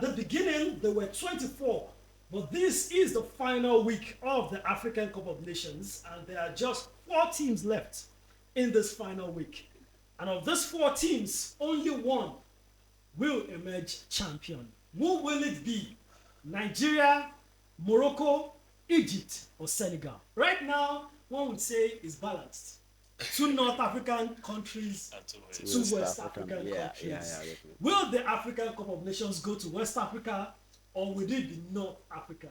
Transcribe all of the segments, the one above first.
At the beginning, there were 24, but this is the final week of the African Cup of Nations, and there are just 4 teams left in this final week. And of these 4 teams, only one will emerge champion. Who will it be? Nigeria, Morocco, Egypt, or Senegal? Right now, one would say it's balanced. 2 North African countries, 2 West African countries. Will the African Cup of Nations go to West Africa, or will it be North Africa?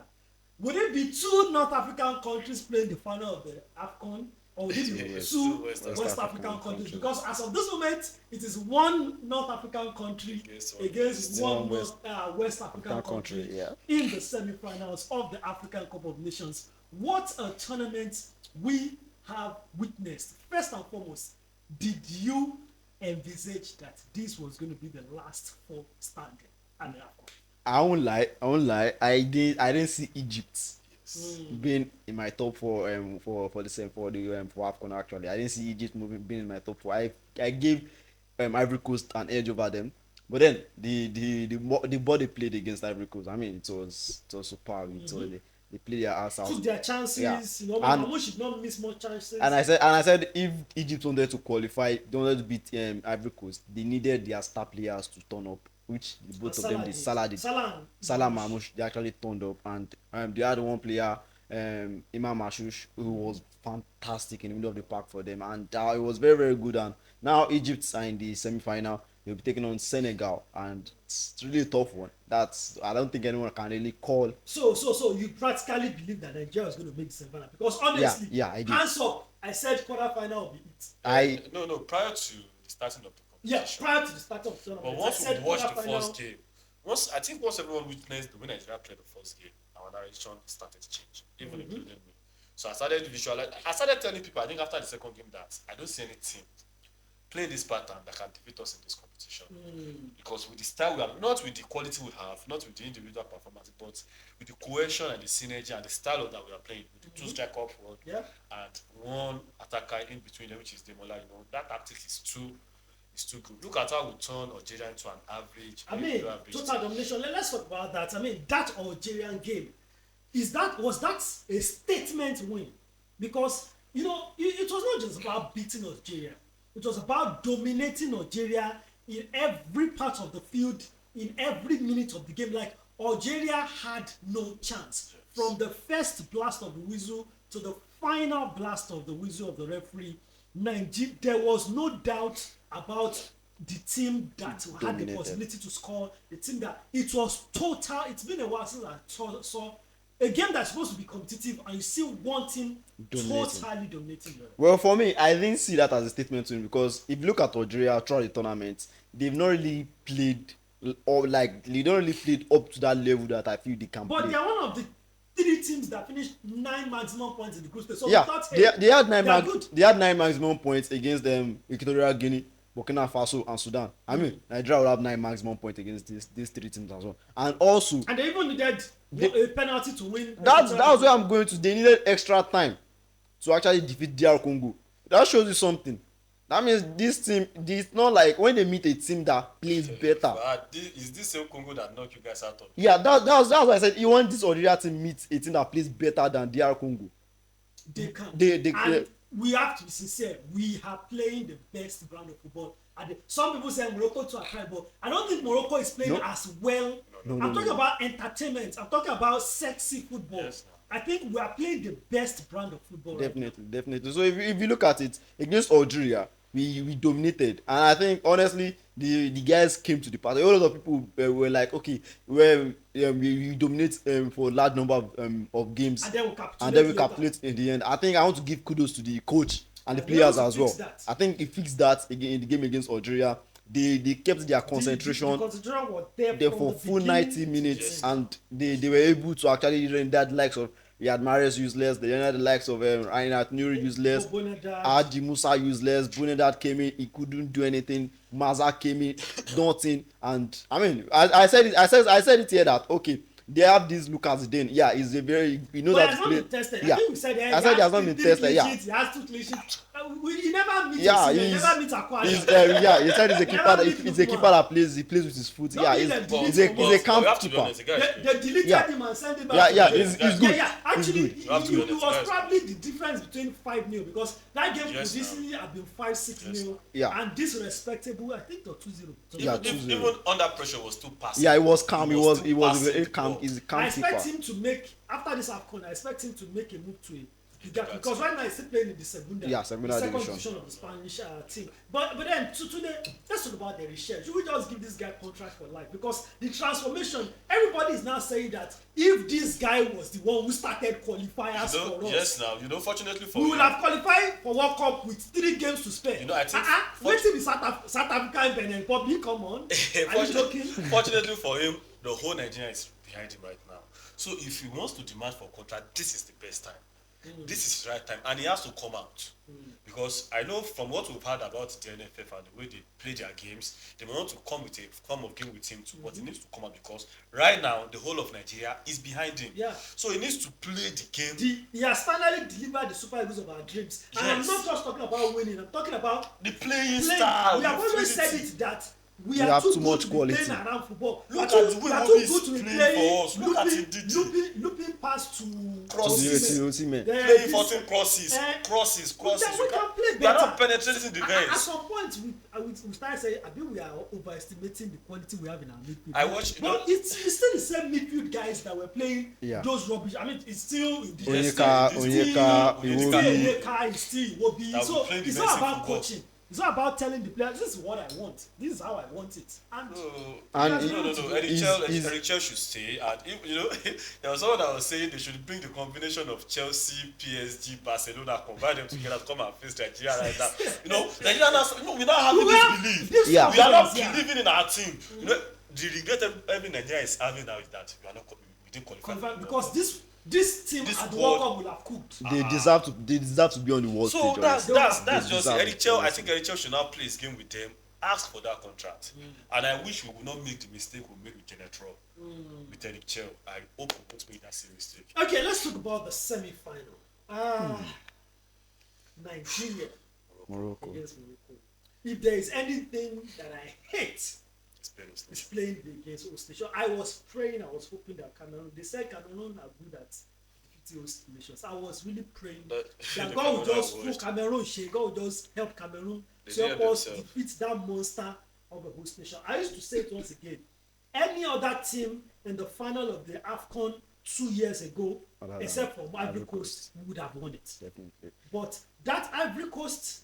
Would it be 2 North African countries playing the final of the AFCON, or would it be 2 West African countries? Because as of this moment, it is 1 North African country against 1 West African country in the semifinals of the African Cup of Nations. What a tournament we have witnessed. First and foremost, did you envisage that this was going to be the last 4 standing at the AFCON? I won't lie. I didn't see Egypt being in my top 4 for AFCON. Actually, I didn't see Egypt being in my top 4. I gave Ivory Coast an edge over them, but then the ball they played against Ivory Coast, I mean, it was superb. They played their ass out. Took their chances. You know, Mamush should not miss more chances. And I said, if Egypt wanted to qualify, they wanted to beat Ivory Coast, they needed their star players to turn up, which both of them did. Salah Mamouche, they actually turned up, and they had one player, Imam Mashush, who was fantastic in the middle of the park for them, and it was very, very good. And now Egypt are in the semi-final. They'll be taking on Senegal, and it's really a tough one. I don't think anyone can really call. So you practically believe that Nigeria is going to make the semi-final? Because honestly, I did. Hands up, I said quarter-final will be it. No, prior to the starting of the competition. Yeah, prior to the start of the tournament. But once we watched the first game, once everyone witnessed the way Nigeria played the first game, our narration started to change, even including me. So I started visualizing. I started telling people, I think after the second game, that I don't see any team playing this pattern that can defeat us in this competition. Because with the style we have, not with the quality we have, not with the individual performance, but with the cohesion and the synergy and the style that we are playing, with the 2 striker up front and 1 attacker in between them, which is Demola. That tactics is too good. Look at how we turn Algeria into an average. Total domination. Let's talk about that. That Algerian game, was that a statement win? Because it was not just about beating Algeria. It was about dominating Algeria in every part of the field, in every minute of the game. Like, Algeria had no chance. From the first blast of the whistle to the final blast of the whistle of the referee, there was no doubt about the team that had the possibility to score. The team that it was total. It's been a while since I saw a game that's supposed to be competitive, and you see one team totally dominating. Well, for me, I didn't see that as a statement to him, because if you look at Algeria throughout the tournament, they've not really played, or they don't really played up to that level that I feel they can play. But they are one of the 3 teams that finished 9 maximum points in the group stage. So they had 9 maximum points against Equatorial Guinea, Burkina Faso, and Sudan. Nigeria will have 9 maximum points against these 3 teams as well. And they even needed a penalty to win. That's where I'm going to. They needed extra time to actually defeat DR Congo. That shows you something. That means this team, it's not like when they meet a team that plays better. Is this same Congo that knocked you guys out of? Yeah, that's why I said you want this Algeria team meet a team that plays better than DR Congo. They can. We have to be sincere. We are playing the best brand of football. Some people say Morocco to Accra, but I don't think Morocco is playing as well. I'm talking about entertainment. I'm talking about sexy football. Yes, I think we are playing the best brand of football. Definitely. So if you look at it, against Algeria, we dominated, and I think honestly the guys came to the party. A lot of people were like, okay, we dominate for a large number of games, and then we capitulate in the end. I think I want to give kudos to the coach and the players as well. I think he fixed that again in the game against Algeria. They kept their concentration. The concentration was there for full 90 minutes, and they were able to actually render the likes of Riyad Mahrez useless. They rendered the likes of Reinhard Nuri useless. Adi Musa useless. Bonedad came in, he couldn't do anything. Maza came in, nothing. And I said it here that okay, they have this Lucas Dane. Yeah, he's a very that play. I think we said I said he has not been tested. Yeah, he has 2 clean sheets. he never meets Yeah, he never meets Aquarius. He said he's a keeper. He's a keeper that plays. He plays with his foot. Don't Yeah, need them delete he's a him. camp keeper. They deleted Yeah. him and sent him back. Yeah, to the he's game. good. Yeah. Actually, He's good. it was probably the difference between 5-0 because that game Yes, could easily have been 5-6-0. Yeah. And this respectable, I think, or 2-0. Yeah, Even under pressure was too passive. Yeah, it was calm. He was passing very the calm. ball. He's a I calm expect keeper. him to make after this AFCON. I expect him to make a move to because right now he's still playing in the Segunda, Yeah, Segunda the second division. division of the Spanish team. But then today, let's talk about the research. Should we just give this guy contract for life? Because the transformation, everybody is now saying that if this guy was the one who started qualifiers for us, yes, now fortunately for we him, would have qualified for World Cup with 3 games to spare. I think waiting in South Africa and Benin Republic. Come on, are you joking? Fortunately for him, the whole Nigeria is behind him right now. So if he wants to demand for contract, this is the best time. This is the right time, and he has to come out because I know from what we've heard about the NFF and the way they play their games, they want to come with a form of game with him too, but he needs to come out because right now the whole of Nigeria is behind him. Yeah. So he needs to play the game. He has finally delivered the Super Eagles of our dreams, and I'm not just talking about winning. I'm talking about The playing style. We have the always said fluidity. it that we have are too too much good to quality. be playing around football. Look We are at the way too Bobby is good to be playing for us. Look at looping, Ndidi. looping pass to Crosses. Osimhen. Playing 14 crosses, crosses. We can play We are better. not penetrating the At defense. some point, we started saying, I think we are overestimating the quality we have in our midfield. I watch. But it's still the same midfield guys that were playing Yeah. those rubbish. I mean, it's still in the Onyeka, Iwobi. Onyeka is still Iwobi. That will So play it's defensive not about football. coaching. It's not about telling the players, this is what I want. This is how I want it. And No. He's- Eric Chel should stay. And there was someone that was saying they should bring the combination of Chelsea, PSG, Barcelona, combine them together to come and face Nigeria right now. Nigeria now, we now have this belief. Yeah. We are not believing in our team. The regret every Nigeria is having now is that we didn't qualify. because this team This at the squad- World Cup will have cooked. They deserve to be on the world So stage. that's honestly. just deserve Eric it, Chel. I honestly. think Eric Chel should now play his game with them, ask for that contract, and I wish we would not make the mistake we made with Genetro, with Eric Chel. I hope we won't make that same mistake. Okay, let's talk about the semi-final. Nigeria Morocco. against Morocco. If there is anything that I hate, It's it's playing against host nation. I was praying, I was hoping that Cameroon. They said Cameroon are good at defeating host nations. I was really praying that The God will Cameroon just are put worst. Cameroon shake. God will just help Cameroon They to help help us themselves. defeat that monster of a host nation. I used to say it once again. Any other team in the final of the AFCON 2 years ago, Other than except for Ivory Ivory Coast, would have won it. Definitely. But that Ivory Coast,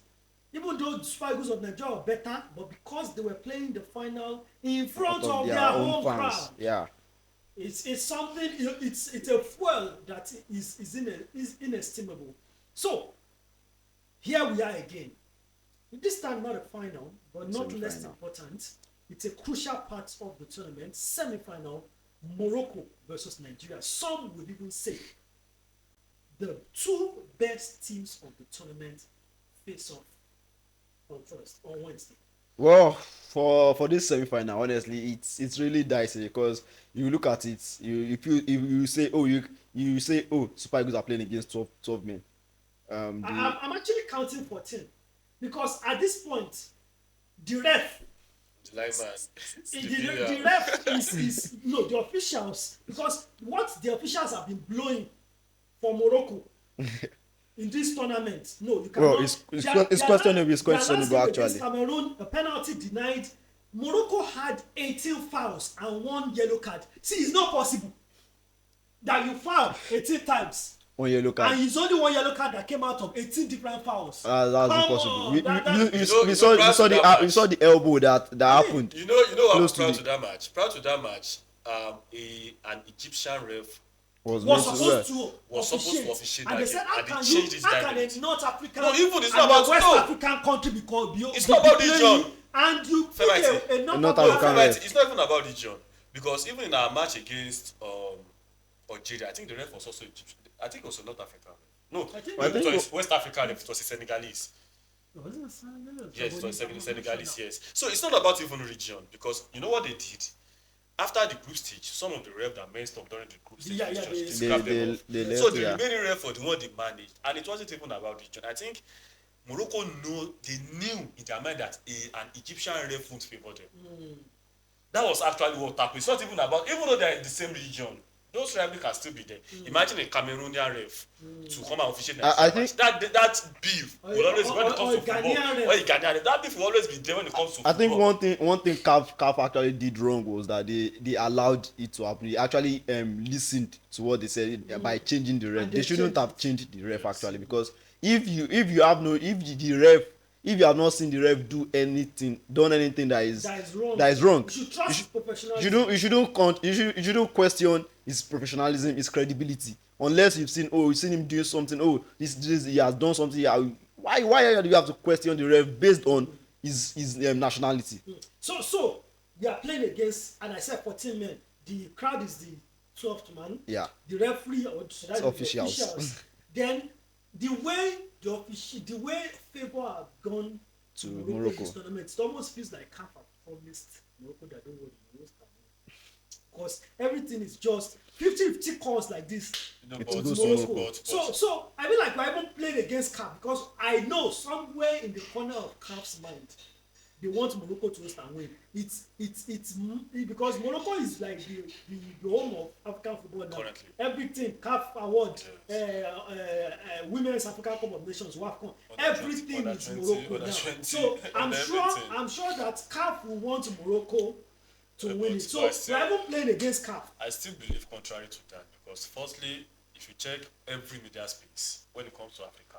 even though the Super Eagles of Nigeria were better, but because they were playing the final in front of their home crowd, Yeah. it's something. It's a fuel that is inestimable. So here we are again. This time not a final, but not less Semi-final. important. It's a crucial part of the tournament. Semi-final, Morocco versus Nigeria. Some would even say the 2 best teams of the tournament face off on Wednesday. Well, for this semi-final, honestly, it's really dicey because you look at it, if you say Super Eagles are playing against 12 men. I'm actually counting 14 because at this point, the ref, The lineman. the ref is no, the officials, because what the officials have been blowing for Morocco in this tournament, no, you cannot. Well, it's questionable. It's questionable actually. Against Cameroon, a penalty denied. Morocco had 18 fouls and 1 yellow card. See, it's not possible that you foul 18 times. 1 yellow card. And it's only 1 yellow card that came out of 18 different fouls. That's Come impossible. on, We saw the elbow that happened. You know, I'm Close to proud the- to that match. Proud to that match. An Egyptian ref was meant supposed to officiate and that they said, game, how and they can changed his how can dynamics. a North African No, even it's and not a about- West no. African country It's not about religion. and you pick Femite. a North North African African Right, ref. it's not even about religion because even in our match against Algeria, I think the ref was also Egyptian. I think it was a North African. No, I think- it was West African. It was a Senegalese. Was it a Senegal? Yes, it was Senegalese. Yes. So it's not about even religion because you know what they did. After the group stage, some of the refs that messed up during the group stage, Yeah, just they- scrapped them off. they So left, the yeah. remaining ref for the one they managed, and it wasn't even about religion. I think Morocco knew in their mind that an Egyptian ref won't favour them. That was actually what happened. It's not even about, even though they are in the same region, those rivalry can still be there. Imagine a Cameroonian ref to come and officiate I Nigeria think match. That beef will always be when it comes to football. Or a Ghanaian ref. That beef will always be there when it comes to football. I think one thing CAF actually did wrong was that they allowed it to happen. They actually listened to what they said by changing the ref. And They shouldn't have changed the ref Yes. actually, because if you have no, if the ref, if you have not seen the ref done anything that is wrong, You should trust professionalism. you shouldn't question his professionalism, his credibility, unless you've seen him doing something. Oh, this he has done something. Why do you have to question the ref based on his nationality? So you are playing against, and I said 14 men. The crowd is the 12th man. Yeah. The referee or should I say the Officials. Then the way favor have gone To Morocco in Morocco. this tournament, it almost feels like CAF have promised Morocco that don't worry, because everything is just 50-50 calls like this. You know, It but- goes to Morocco. Morocco. So I feel like we're even playing against CAF, because I know somewhere in the corner of CAF's mind they want Morocco to host and win. It's because Morocco is like the home of African football now. Currently. Everything, CAF award, Women's African Cup of Nations, AFCON, everything under is 20, Morocco under now. 20, So and everything. I'm sure that CAF will want Morocco to win it. So but still- we're even playing against CAF. I still believe contrary to that, because firstly, if you check every media space when it comes to Africa,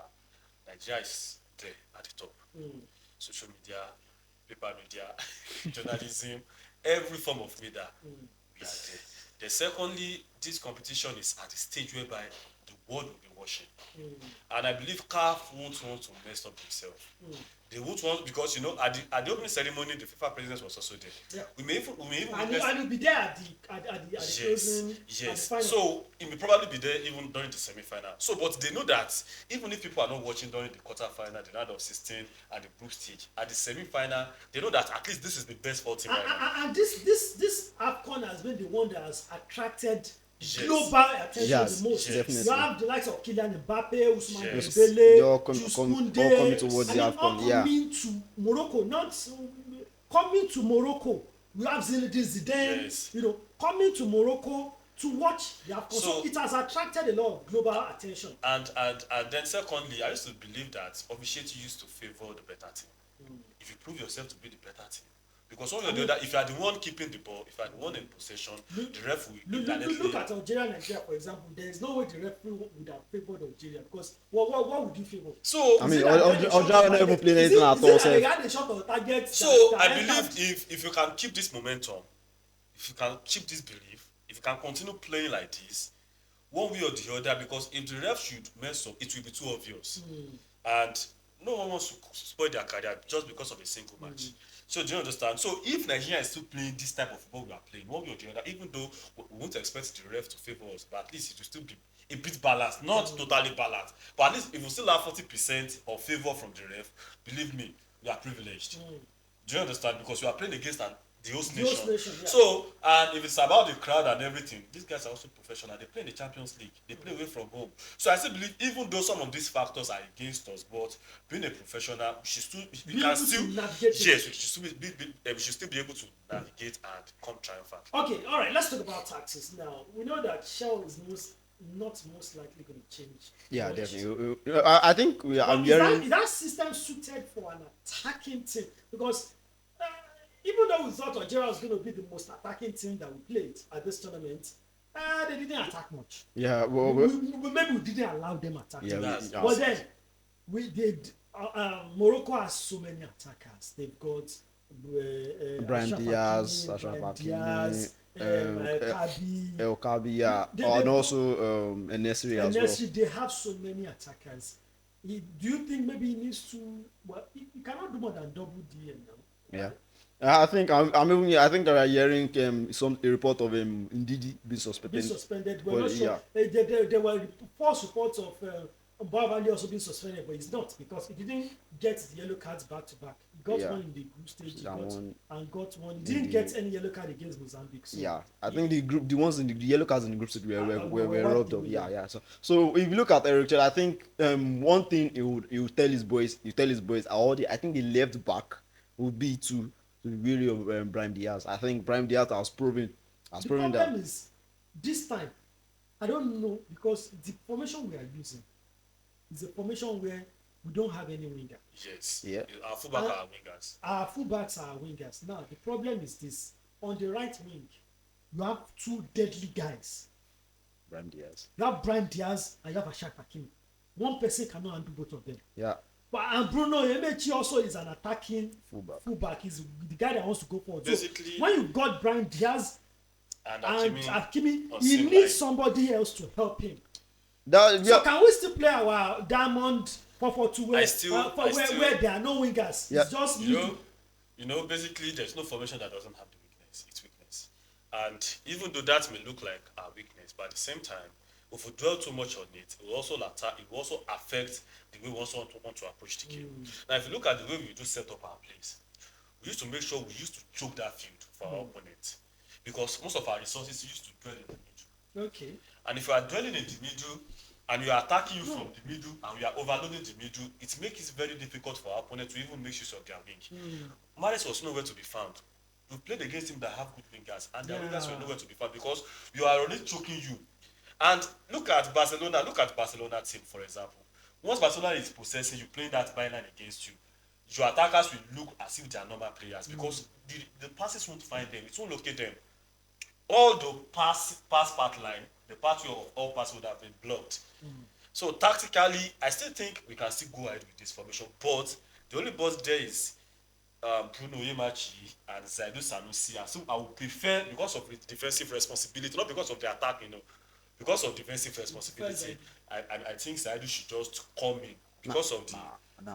Nigeria is there at the top. Social media, paper media, journalism, every form of media, we are there. Then secondly, this competition is at the stage whereby the world will be watching. And I believe CAF won't want to mess up themselves. They won't want, because you know at the opening ceremony the FIFA president was also there. Yeah. We may even And mess- you'll be there at the closing, at the yes. final. So it may probably be there even during the semi-final. So, but they know that even if people are not watching during the quarter-final, the round of 16, and the group stage, at the semi-final, they know that at least this is the best 4 team right now. And this AFCON has been the one that has attracted Yes. global attention Yes, the most. definitely. You have the likes of Kylian Mbappe, Ousmane Yes. Dembele, They all Jules come Koundé, towards and the then all AFCON, yeah. coming to Morocco, not coming to Morocco. You have Zinedine Zidane, Yes. coming to Morocco to watch the AFCON. So So- it has attracted a lot of global attention. And then secondly, I used to believe that officiating used to favor the better team. If you prove yourself to be the better team, because one way or the other, if you are the one keeping the ball, if you are the one in possession, the ref will Look at Algeria, Nigeria, for example. There is no way the referee would have favored Algeria, because what would you favor? So I mean, Is it that they had a shot Algeria on not even target? playing Is anything it- at is it all, that sef. they had a shot on target So that I entered? believe if you can keep this momentum, if you can keep this belief, if you can continue playing like this, one way or the other, because if the ref should mess up, it will be too obvious. And no one wants to spoil their career just because of a single match. So do you understand? So if Nigeria is still playing this type of football we are playing, one way or the other, even though we won't expect the ref to favor us, but at least it will still be a bit balanced, not totally balanced, but at least if we still have 40% of favor from the ref, believe me, we are privileged. Do you understand? Because we are playing against the host The host nation. nation, yeah. So, and if it's about the crowd and everything, these guys are also professional. They play in the Champions League. They play away from home. So I still believe, even though some of these factors are against us, but being a professional, we Be can able to still, navigate it. yes, we should still be able to navigate and come triumphant. Okay, all right. Let's talk about taxes now. We know that Shell is not most likely going to change. Yeah, much. definitely. I think we are. But I'm is hearing. that system suited for an attacking team? Because even though we thought Algeria was going to be the most attacking team that we played at this tournament, they didn't attack much. Yeah, well, Maybe we didn't allow them attack. yeah, That's- But then we did. Morocco has so many attackers. They've got Brahim Achraf Diaz, Hakimi, Achraf Brahim Hakimi, Diaz, Kabi, El Kabi, yeah, They- and also Enesri as well. Nesri, they have so many attackers. Do you think maybe he needs to? Well, he cannot do more than double DN now. Yeah. I think I think that we are hearing a report of Ndidi being suspended. Being suspended. We're Well, not sure. yeah. There were false reports of Mbavali also being suspended, but he's not, because he didn't get the yellow cards back to back. He got Yeah. one in the group stage. He That got one and got one. He didn't get any yellow card against Mozambique. So yeah, I think the ones in the yellow cards in the group stage were wiped rubbed off. away, Yeah. So if you look at Eric Chell, I think one thing he would tell his boys, I think the left back would be to be wary of Brahim Diaz. I think Brahim Diaz has proven The that. problem is this time, I don't know, because the formation we are using is a formation where we don't have any winger. Yes. Yeah. Our fullback are wingers. Our fullbacks are wingers. Now the problem is this: on the right wing, you have two deadly guys. Brahim Diaz. You have Brahim Diaz and you have Ashak Hakimi. One person cannot handle both of them. Yeah. But and Bruno Emechi also is an attacking Fullback. He's the guy that wants to go forward. Basically, so when you got Brahim Diaz and and Hakimi, Hakimi, he needs somebody else to help him. That, So can we still play our Diamond 4-4-2 where there are no wingers? Yeah. It's just you know, basically, there's no formation that doesn't have the weakness. It's weakness. And even though that may look like our weakness, but at the same time, if we dwell too much on it, it will also affect the way we also want to approach the game. Now, if you look at the way we do set up our plays, we used to make sure we used to choke that field for our opponent, because most of our resources used to dwell in the middle. okay. And if you are dwelling in the middle and we are attacking you from the middle and we are overloading the middle, it makes it very difficult for our opponent to even make use of their wing. Mahrez was nowhere to be found. We played against teams that have good wingers, and their wingers were nowhere to be found because you are already choking you. And look at Barcelona team, for example. Once Barcelona is possessing you, playing that byline against you, your attackers will look as if they are normal players because the passes won't find them, it won't locate them. All the pass part line, the pathway of all passes would have been blocked. So tactically, I still think we can still go ahead with this formation, but the only but there is Bruno Yemachi and Zaidu Sanusi. And so I would prefer, because of the defensive responsibility, not because of the attack, because of defensive responsibility, I think Zaidu should just come in because of the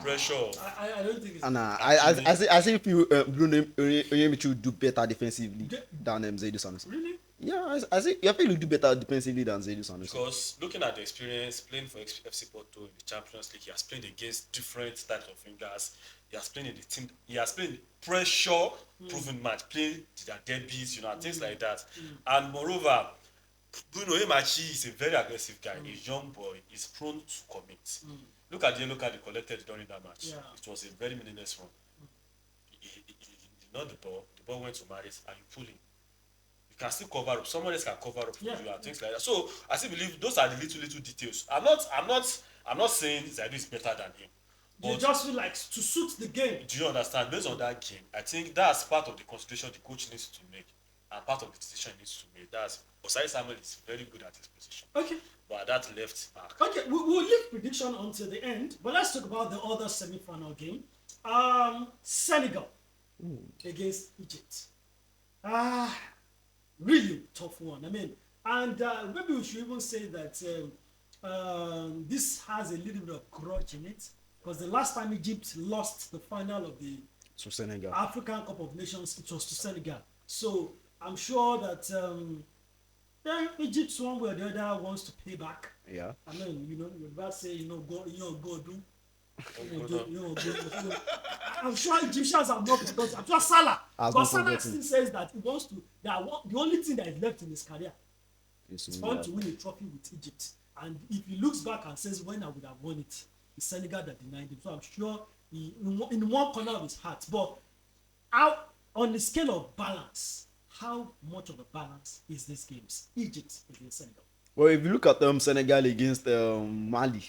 pressure. I don't think it's I see if you Bruno Oyemichi will do better defensively than Zaidu Sanusi. really. Yeah, I feel he'll do better defensively than Zaidu Sanusi. Because looking at the experience playing for FC Porto in the Champions League, he has played against different types of wingers. He has played in the team. He has played pressure-proven match, playing their derbys, things like that. And moreover, Bruno Emachi is a very aggressive guy. He's a young boy. He's prone to commit. Look at the yellow card he collected during that match. Yeah. It was a very meaningless one. He did not the ball. The ball went to Mahrez and you pull him. You can still cover up. Someone else can cover up for you and things like that. So I still believe those are the little details. I'm not saying Zaidu is better than him. You just feel like to suit the game. Do you understand? Based on that game, I think that's part of the consideration the coach needs to make, and part of the decision he needs to make. That's Osai Samuel is very good at his position. Okay. But at that left back. Okay, we'll leave prediction until the end, but let's talk about the other semi-final game. Senegal against Egypt. Really tough one. I mean, and maybe we should even say that this has a little bit of grudge in it, because the last time Egypt lost the final of the Senegal. African Cup of Nations, it was to Senegal. So I'm sure that Egypt, one way or the other, wants to pay back. Yeah. I mean, you're about to say, go do. I'm sure Egyptians have not forgotten. I'm sure Salah. But Salah still says that he wants to. The only thing that is left in his career is for him to win a trophy with Egypt. And if he looks back and says, when I would have won it, it's Senegal that denied him. So I'm sure in one corner of his heart. But how, on the scale of balance, how much of a balance is this games? Egypt against Senegal. Well, if you look at Senegal against Mali,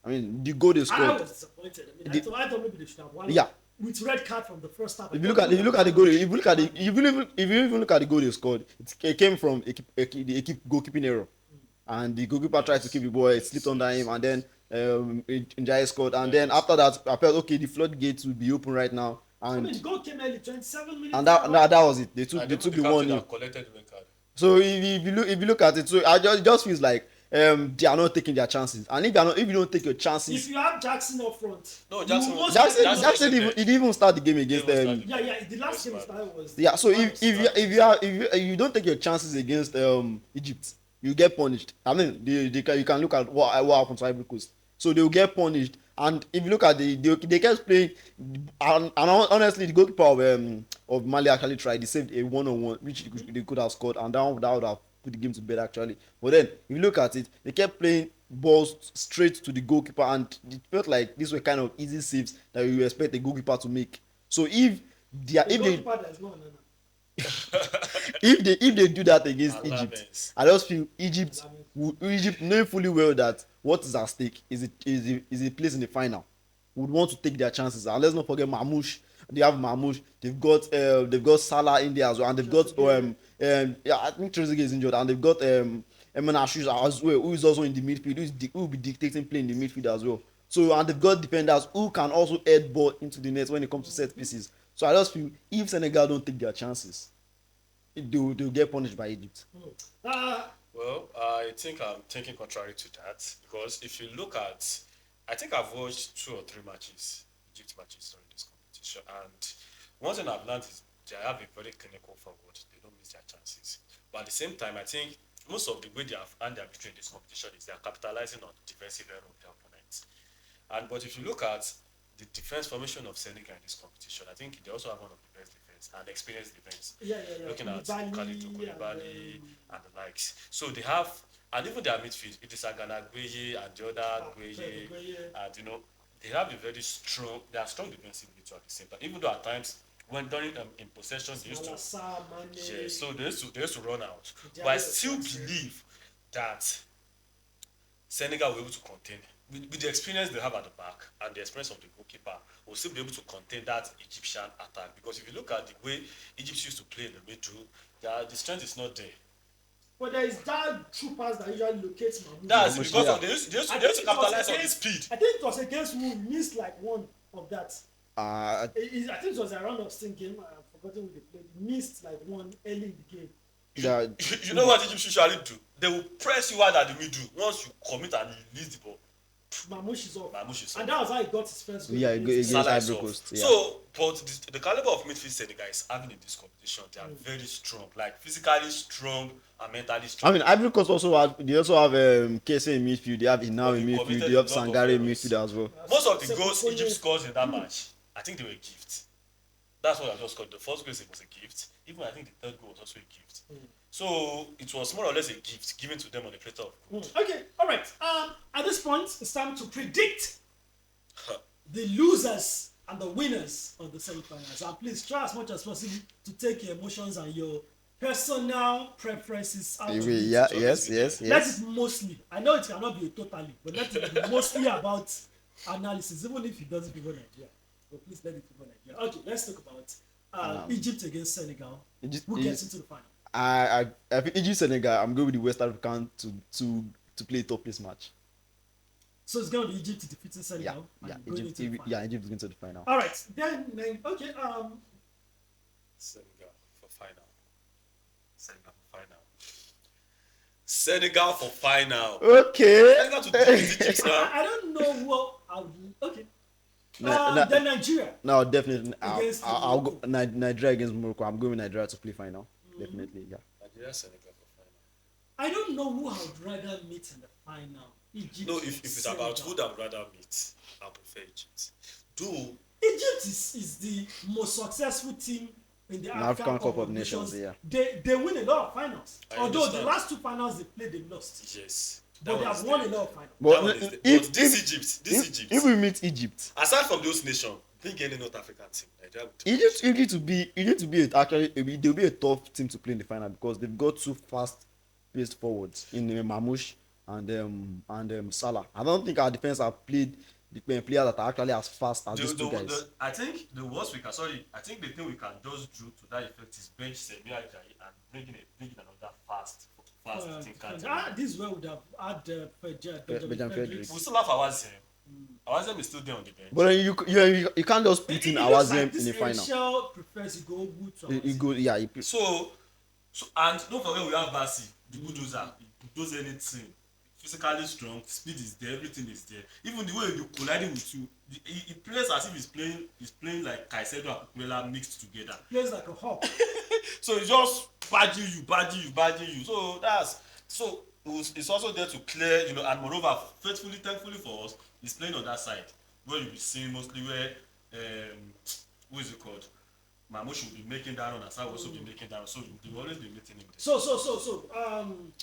I mean, the goal they scored. I was disappointed. I thought maybe they should have won. Yeah. With red card from the first half. If you look at the goal, if you even look at the goal they scored, it came from the goalkeeping error, and the goalkeeper tried to keep the ball, it slipped under him, and then Njaye scored, and then after that, I felt okay, the floodgates will be open right now, and the goal came early, 27 minutes. And that was it. They took the 1-0. Collected the red card. So if you look at it, so it just feels like they are not taking their chances, and if you don't take your chances. If you have Jackson up front, Jackson he didn't even start the game against them. The last game started was. Yeah, so if you don't take your chances against Egypt, you get punished. I mean, you can look at what happened to Ivory Coast. So they will get punished, And if you look at they kept playing, and honestly, the goalkeeper of Mali actually tried. He saved a 1-on-1, which they could have scored, and that would have put the game to bed actually. But then, if you look at it, they kept playing balls straight to the goalkeeper, and it felt like these were kind of easy saves that you expect a goalkeeper to make. So if they do that against Egypt, I just feel Egypt knowing fully well that what is at stake is a place in the final, would want to take their chances. And let's not forget Mamouche. They have Mamouche. They've got Salah in there as well, and they've got yeah, I think Trezeguet is injured, and they've got Emmanuel Ashish as well, who is also in the midfield, who will be dictating play in the midfield as well. So, and they've got defenders who can also head ball into the net when it comes to set pieces. So I just feel if Senegal don't take their chances, they'll get punished by Egypt. Well, I think I'm thinking contrary to that, because if you look at, I think I've watched 2 or 3 matches, Egypt matches during this competition, and one thing I've learned is they have a very clinical forward. They don't miss their chances. But at the same time, I think most of the way they have earned their victory in this competition is they are capitalizing on the defensive error of their opponents. But if you look at the defense formation of Senegal in this competition, I think they also have one of the best defense and experienced defense. Yeah. Looking at Kalidou Koulibaly and the likes. So they have, and even their midfield, it is Agana Gueye and the other Gueye, and they have a very strong, they are strong defensively too at the same time. Even though at times, when during in possession, they used to, so they used to run out. But I still believe that Senegal will be able to contain, with the experience they have at the back and the experience of the goalkeeper, will still be able to contain that Egyptian attack. Because if you look at the way Egypt used to play in the middle, the strength is not there. But there is that true pass that usually locates Mahmoud. That's because of they used to capitalize on the speed. I think it was against who missed like one of that. Uh, I think it was a round of 16 game. I've forgotten who they played. Missed like one early in the game. yeah, You know what Egypt usually do? They will press you out at the middle. Once you commit and you release the ball, Mamouche is off. Mamouche is And off. that was how he got his first goal. yeah, against Salah Ivory is off. Coast. Yeah. So, but the caliber of midfield Senegal is having in this competition, they are very strong, like physically strong and mentally strong. I mean, Ivory Coast also have Kese in midfield. They have Inau in midfield. They have Sangare in midfield as well. Most of the goals Egypt scores in that match, I think they were gifts. That's what I just called. The first goal was a gift. Even I think the third goal was also a gift. So it was more or less a gift given to them on the platter of gold. Okay, all right. At this point, it's time to predict the losers and the winners of the semifinals. And please try as much as possible to take your emotions and your personal preferences out of it. Yes. Let it mostly. I know it cannot be totally, but let it be mostly about analysis, even if it doesn't favor Nigeria. But please let it favor Nigeria. Okay, let's talk about Egypt against Senegal. Who gets into the final? I think Egypt Senegal. I'm going with the West African to play a top place match. So it's going to be Egypt defeating Senegal. Egypt is going to the final. All right, then okay. Senegal for final. Senegal for final. Okay. Senegal to defeat Egypt now. I don't know who I would. Okay. Then Nigeria. No, definitely. I'll Morocco. go Nigeria against Morocco. I'm going with Nigeria to play final. Definitely, yeah. Nigeria, Senegal for final. I don't know who I would rather meet in the final. Egypt. No, if it's about who I'd rather meet, I prefer Egypt. Though Egypt is the most successful team in the African Cup of Nations. Yeah. They win a lot of finals. I Although understand. the last 2 finals they played, they lost. yes, But they have won a lot of finals. But Egypt. if we meet Egypt, Aside from those nations, bring any North African team. Nigeria will they'll be a tough team to play in the final because they've got 2 fast-paced forwards in Mamouche and Salah. I don't think our defense have played the players that are actually as fast as these 2 guys. I think the worst we can. I think the thing we can just do to that effect is bench Semi Ajayi and bring in another fast thinker. This is where we would have had Benjamin Frederick. We still have Awaziem. Awaziem is still there on the bench. But you can't just put in Awaziem in the final. Michel prefers to go good to He go, yeah. So and don't forget we have Basi, the bulldozer. He does anything. Physically strong, speed is there, everything is there. Even the way he's colliding with you, he plays as if he's playing like Caicedo and Cucurella mixed together. Plays like a hawk. So he just badging you. So it's also there to clear, and moreover, thankfully for us, he's playing on that side. where you be seeing mostly where who is it called? Mamush will be making that run, and Asai will also be making that run. So they will always be meeting him there.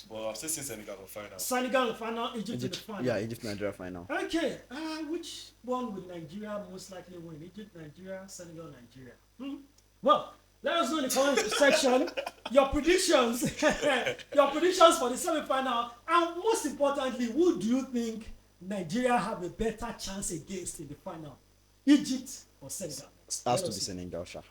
But I've still seen Senegal for final. Senegal in final, Egypt in the final. Yeah, Egypt Nigeria final. Okay, which one will Nigeria most likely win? Egypt, Nigeria, Senegal, Nigeria. Well, let us know in the comment section your predictions, your predictions for the semi-final, and most importantly, who do you think Nigeria have a better chance against in the final? Egypt or Senegal? Has to be Senegal, sha.